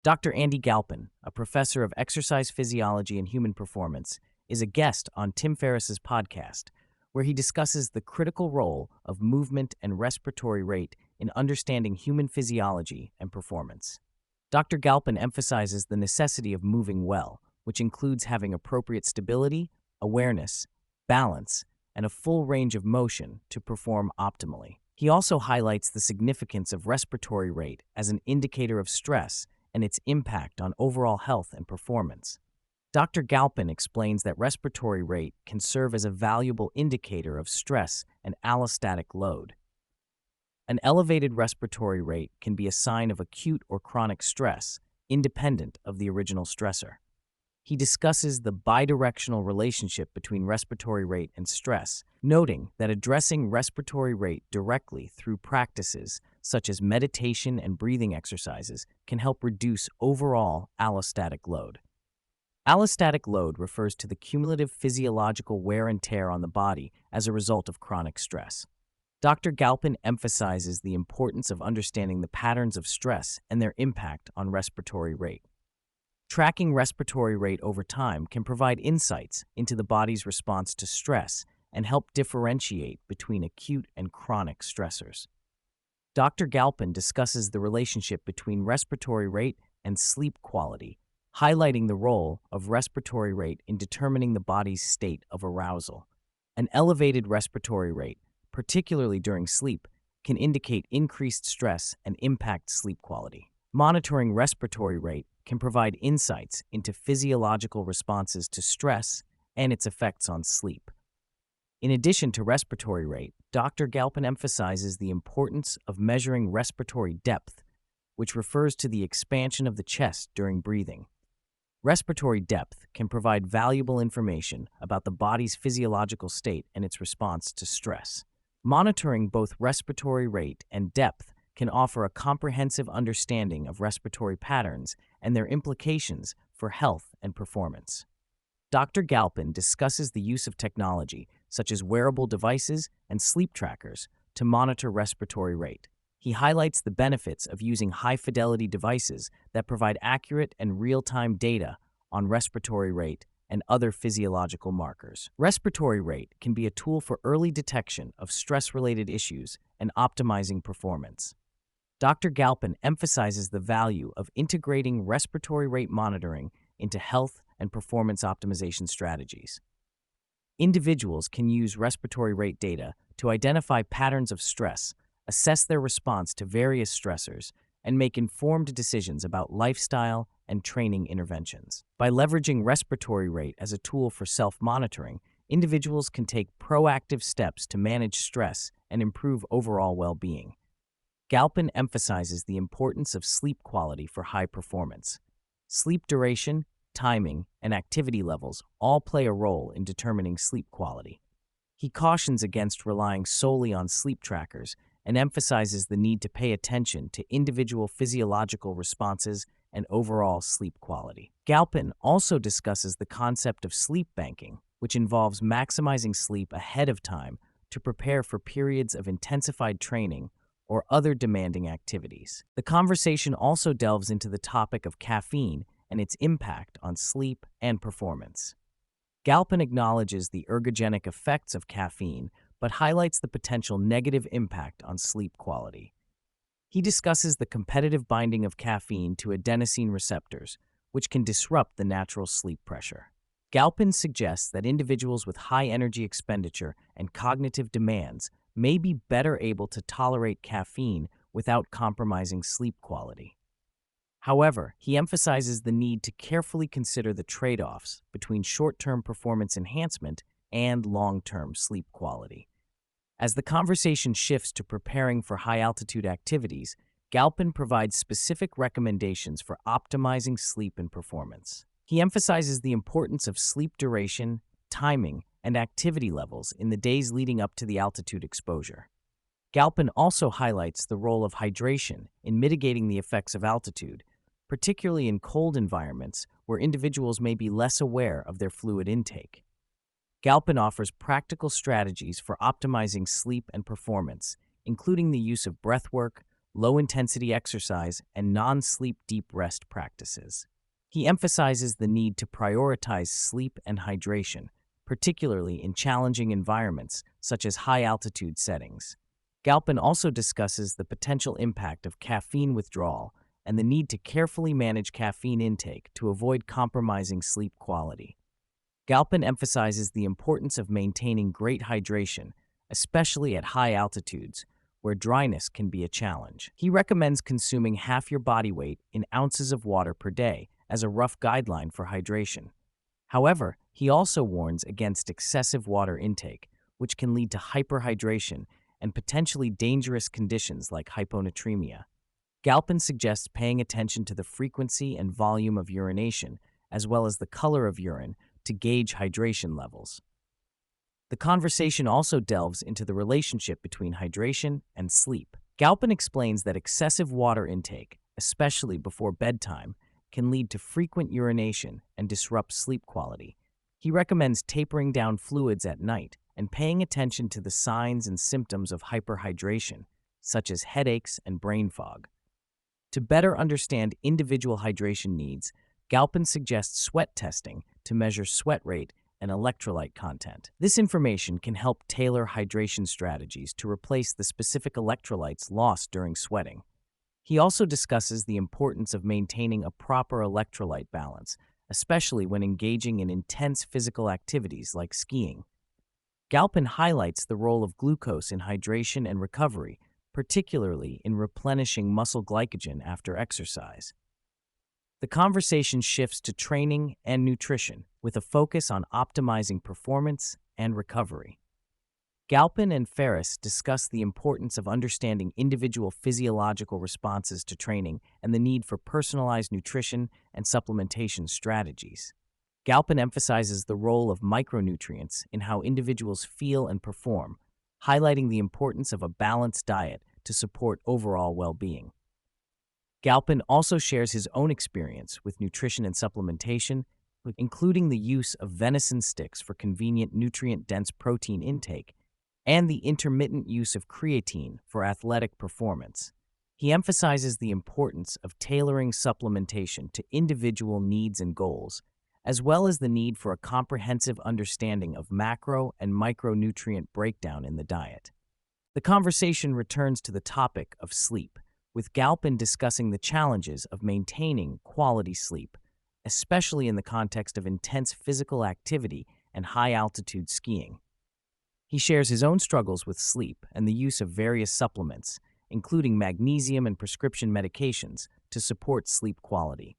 Dr. Andy Galpin, a professor of exercise physiology and human performance, is a guest on Tim Ferriss's podcast, where he discusses the critical role of movement and respiratory rate in understanding human physiology and performance. Dr. Galpin emphasizes the necessity of moving well, which includes having appropriate stability, awareness, balance, and a full range of motion to perform optimally. He also highlights the significance of respiratory rate as an indicator of stress and its impact on overall health and performance. Dr. Galpin explains that respiratory rate can serve as a valuable indicator of stress and allostatic load. An elevated respiratory rate can be a sign of acute or chronic stress, independent of the original stressor. He discusses the bidirectional relationship between respiratory rate and stress, noting that addressing respiratory rate directly through practices such as meditation and breathing exercises can help reduce overall allostatic load. Allostatic load refers to the cumulative physiological wear and tear on the body as a result of chronic stress. Dr. Galpin emphasizes the importance of understanding the patterns of stress and their impact on respiratory rate. Tracking respiratory rate over time can provide insights into the body's response to stress and help differentiate between acute and chronic stressors. Dr. Galpin discusses the relationship between respiratory rate and sleep quality, highlighting the role of respiratory rate in determining the body's state of arousal. An elevated respiratory rate, particularly during sleep, can indicate increased stress and impact sleep quality. Monitoring respiratory rate can provide insights into physiological responses to stress and its effects on sleep. In addition to respiratory rate, Dr. Galpin emphasizes the importance of measuring respiratory depth, which refers to the expansion of the chest during breathing. Respiratory depth can provide valuable information about the body's physiological state and its response to stress. Monitoring both respiratory rate and depth can offer a comprehensive understanding of respiratory patterns and their implications for health and performance. Dr. Galpin discusses the use of technology, such as wearable devices and sleep trackers, to monitor respiratory rate. He highlights the benefits of using high-fidelity devices that provide accurate and real-time data on respiratory rate and other physiological markers. Respiratory rate can be a tool for early detection of stress-related issues and optimizing performance. Dr. Galpin emphasizes the value of integrating respiratory rate monitoring into health and performance optimization strategies. Individuals can use respiratory rate data to identify patterns of stress, assess their response to various stressors, and make informed decisions about lifestyle and training interventions. By leveraging respiratory rate as a tool for self-monitoring, individuals can take proactive steps to manage stress and improve overall well-being. Galpin emphasizes the importance of sleep quality for high performance. Sleep duration, timing, and activity levels all play a role in determining sleep quality. He cautions against relying solely on sleep trackers and emphasizes the need to pay attention to individual physiological responses and overall sleep quality. Galpin also discusses the concept of sleep banking, which involves maximizing sleep ahead of time to prepare for periods of intensified training or other demanding activities. The conversation also delves into the topic of caffeine and its impact on sleep and performance. Galpin acknowledges the ergogenic effects of caffeine, but highlights the potential negative impact on sleep quality. He discusses the competitive binding of caffeine to adenosine receptors, which can disrupt the natural sleep pressure. Galpin suggests that individuals with high energy expenditure and cognitive demands may be better able to tolerate caffeine without compromising sleep quality. However, he emphasizes the need to carefully consider the trade-offs between short-term performance enhancement and long-term sleep quality. As the conversation shifts to preparing for high-altitude activities, Galpin provides specific recommendations for optimizing sleep and performance. He emphasizes the importance of sleep duration, timing, and activity levels in the days leading up to the altitude exposure. Galpin also highlights the role of hydration in mitigating the effects of altitude, particularly in cold environments where individuals may be less aware of their fluid intake. Galpin offers practical strategies for optimizing sleep and performance, including the use of breathwork, low-intensity exercise, and non-sleep deep rest practices. He emphasizes the need to prioritize sleep and hydration, particularly in challenging environments such as high-altitude settings. Galpin also discusses the potential impact of caffeine withdrawal and the need to carefully manage caffeine intake to avoid compromising sleep quality. Galpin emphasizes the importance of maintaining great hydration, especially at high altitudes, where dryness can be a challenge. He recommends consuming half your body weight in ounces of water per day as a rough guideline for hydration. However, he also warns against excessive water intake, which can lead to hyperhydration and potentially dangerous conditions like hyponatremia. Galpin suggests paying attention to the frequency and volume of urination, as well as the color of urine, to gauge hydration levels. The conversation also delves into the relationship between hydration and sleep. Galpin explains that excessive water intake, especially before bedtime, can lead to frequent urination and disrupt sleep quality. He recommends tapering down fluids at night and paying attention to the signs and symptoms of hyperhydration, such as headaches and brain fog. To better understand individual hydration needs, Galpin suggests sweat testing to measure sweat rate and electrolyte content. This information can help tailor hydration strategies to replace the specific electrolytes lost during sweating. He also discusses the importance of maintaining a proper electrolyte balance, especially when engaging in intense physical activities like skiing. Galpin highlights the role of glucose in hydration and recovery, particularly in replenishing muscle glycogen after exercise. The conversation shifts to training and nutrition, with a focus on optimizing performance and recovery. Galpin and Ferriss discuss the importance of understanding individual physiological responses to training and the need for personalized nutrition and supplementation strategies. Galpin emphasizes the role of micronutrients in how individuals feel and perform, highlighting the importance of a balanced diet to support overall well-being. Galpin also shares his own experience with nutrition and supplementation, including the use of venison sticks for convenient nutrient-dense protein intake and the intermittent use of creatine for athletic performance. He emphasizes the importance of tailoring supplementation to individual needs and goals, as well as the need for a comprehensive understanding of macro and micronutrient breakdown in the diet. The conversation returns to the topic of sleep, with Galpin discussing the challenges of maintaining quality sleep, especially in the context of intense physical activity and high-altitude skiing. He shares his own struggles with sleep and the use of various supplements, including magnesium and prescription medications, to support sleep quality.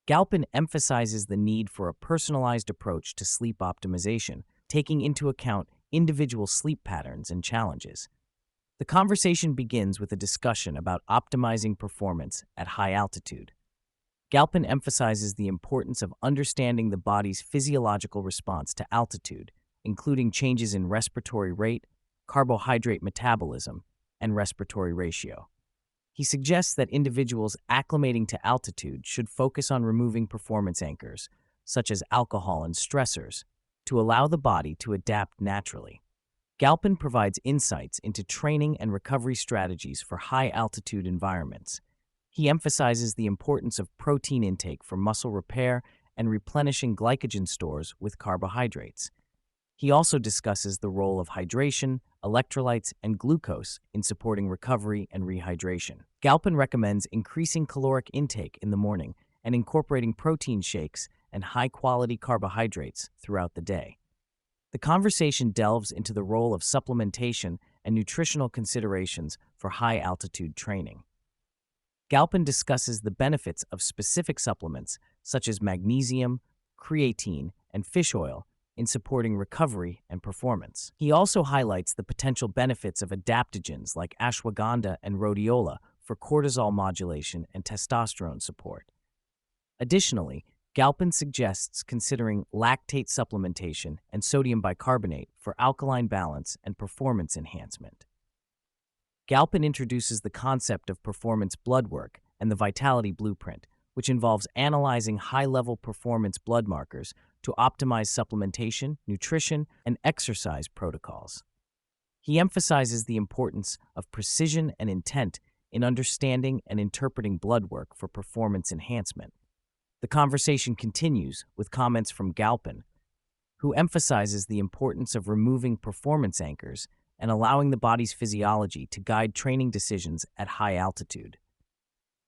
Galpin emphasizes the need for a personalized approach to sleep optimization, taking into account individual sleep patterns and challenges. The conversation begins with a discussion about optimizing performance at high altitude. Galpin emphasizes the importance of understanding the body's physiological response to altitude, including changes in respiratory rate, carbohydrate metabolism, and respiratory ratio. He suggests that individuals acclimating to altitude should focus on removing performance anchors, such as alcohol and stressors, to allow the body to adapt naturally. Galpin provides insights into training and recovery strategies for high-altitude environments. He emphasizes the importance of protein intake for muscle repair and replenishing glycogen stores with carbohydrates. He also discusses the role of hydration, electrolytes, and glucose in supporting recovery and rehydration. Galpin recommends increasing caloric intake in the morning and incorporating protein shakes and high-quality carbohydrates throughout the day. The conversation delves into the role of supplementation and nutritional considerations for high-altitude training. Galpin discusses the benefits of specific supplements such as magnesium, creatine, and fish oil in supporting recovery and performance. He also highlights the potential benefits of adaptogens like ashwagandha and rhodiola for cortisol modulation and testosterone support. Additionally, Galpin suggests considering lactate supplementation and sodium bicarbonate for alkaline balance and performance enhancement. Galpin introduces the concept of performance blood work and the Vitality Blueprint, which involves analyzing high-level performance blood markers to optimize supplementation, nutrition, and exercise protocols. He emphasizes the importance of precision and intent in understanding and interpreting blood work for performance enhancement. The conversation continues with comments from Galpin, who emphasizes the importance of removing performance anchors and allowing the body's physiology to guide training decisions at high altitude.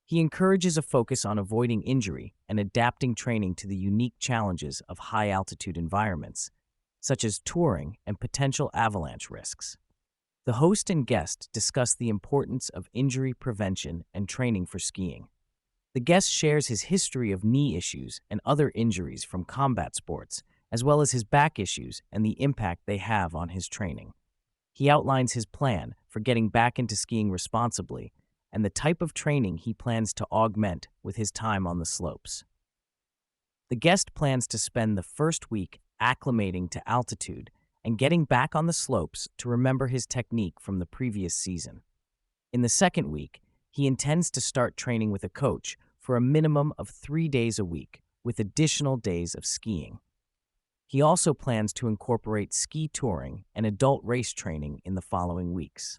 He encourages a focus on avoiding injury and adapting training to the unique challenges of high-altitude environments, such as touring and potential avalanche risks. The host and guest discuss the importance of injury prevention and training for skiing. The guest shares his history of knee issues and other injuries from combat sports, as well as his back issues and the impact they have on his training. He outlines his plan for getting back into skiing responsibly and the type of training he plans to augment with his time on the slopes. The guest plans to spend the first week acclimating to altitude and getting back on the slopes to remember his technique from the previous season. In the second week, he intends to start training with a coach for a minimum of 3 days a week, with additional days of skiing. He also plans to incorporate ski touring and adult race training in the following weeks.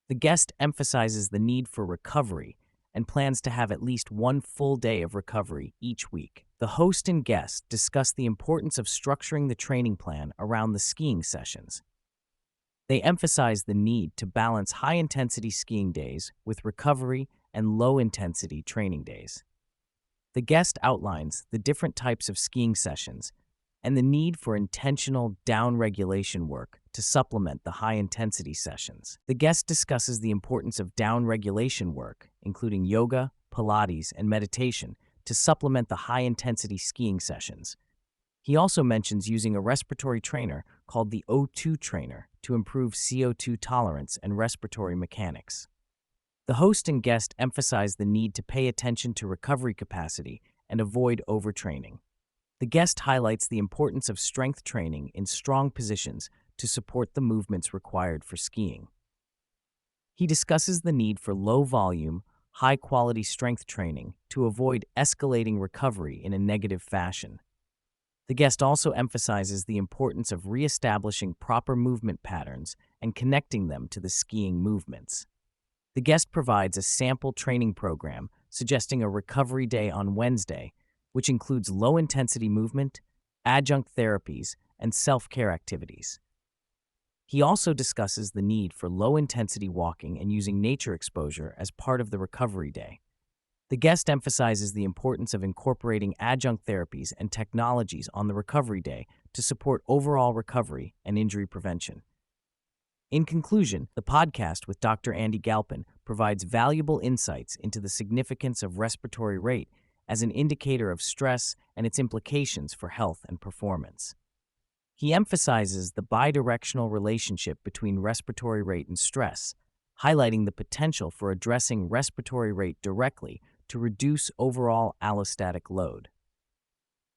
The guest emphasizes the need for recovery and plans to have at least 1 full day of recovery each week. The host and guest discuss the importance of structuring the training plan around the skiing sessions. They emphasize the need to balance high-intensity skiing days with recovery and low-intensity training days. The guest outlines the different types of skiing sessions and the need for intentional down-regulation work to supplement the high-intensity sessions. The guest discusses the importance of down-regulation work, including yoga, Pilates, and meditation, to supplement the high-intensity skiing sessions. He also mentions using a respiratory trainer called the O2 trainer to improve CO2 tolerance and respiratory mechanics. The host and guest emphasize the need to pay attention to recovery capacity and avoid overtraining. The guest highlights the importance of strength training in strong positions to support the movements required for skiing. He discusses the need for low-volume, high-quality strength training to avoid escalating recovery in a negative fashion. The guest also emphasizes the importance of reestablishing proper movement patterns and connecting them to the skiing movements. The guest provides a sample training program suggesting a recovery day on Wednesday, which includes low-intensity movement, adjunct therapies, and self-care activities. He also discusses the need for low-intensity walking and using nature exposure as part of the recovery day. The guest emphasizes the importance of incorporating adjunct therapies and technologies on the recovery day to support overall recovery and injury prevention. In conclusion, the podcast with Dr. Andy Galpin provides valuable insights into the significance of respiratory rate as an indicator of stress and its implications for health and performance. He emphasizes the bidirectional relationship between respiratory rate and stress, highlighting the potential for addressing respiratory rate directly to reduce overall allostatic load.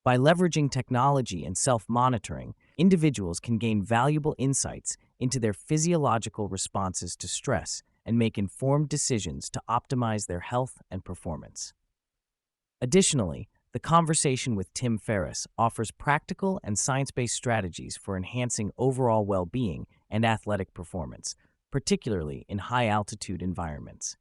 By leveraging technology and self-monitoring, individuals can gain valuable insights into their physiological responses to stress and make informed decisions to optimize their health and performance. Additionally, the conversation with Tim Ferriss offers practical and science-based strategies for enhancing overall well-being and athletic performance, particularly in high-altitude environments.